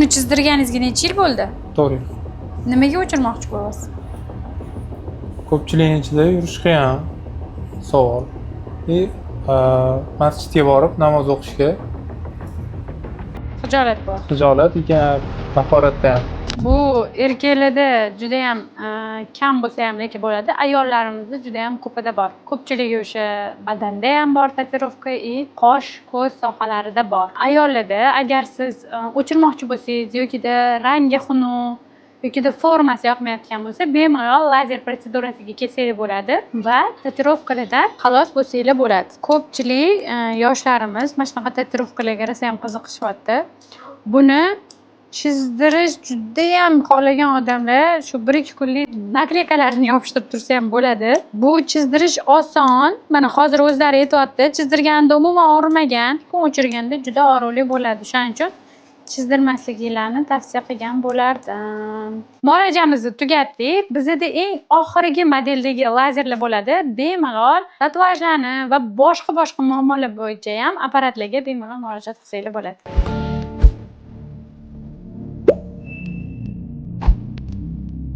Buni chizdirganingizga necha yil bo'ldi? 4 yil. Nimaga o'chirmoqchi bo'lyapsiz? Ko'pchilikning ichida yurish qiyin. Savol. Masjidga borib namoz o'qishga Xijolat bor. xijolat ekan, mahoratda ham. Bu erkaklarda juda ham kam bo'lsa ham lekin bo'ladi. Ayollarimizda juda ham ko'pida bor. Ko'pchiligi o'sha badanda ham bor tatuirovka, qosh, ko'z sohalarida bor. Ayollarda agar siz o'chirmoqchi bo'lsangiz yoki-da rangi xunuk yoki-da formasi yoqmayotgan bo'lsa, bemalol lazer protsedurasiga kelsangiz bo'ladi va tatuirovkalardan xalos bo'lsangiz bo'ladi. Ko'pchilik yoshlarimiz mana shunaqa tatuirovkalarga rosa ham qiziqishyapti. Buni chizdirish juda ham xohlagan odamlar shu 1-2 kunlik nakleykalarni yopishtirib tursa ham bo'ladi. Bu chizdirish oson. Mana hozir o'zlari aytyapti, chizdirganda umuman og'rimagan, kun o'chirganda juda og'riqli bo'ladi. Shuning uchun chizdirmasliklarini tavsiya qilgan bo'lardim. Muolajamizni tugatdik. Bizda eng oxirgi modeldagi lazerlar bo'ladi. Bemalol tatuajlarni va boshqa muammolar bo'yicha ham apparatlarga bemalol murojaat qilsangiz bo'ladi.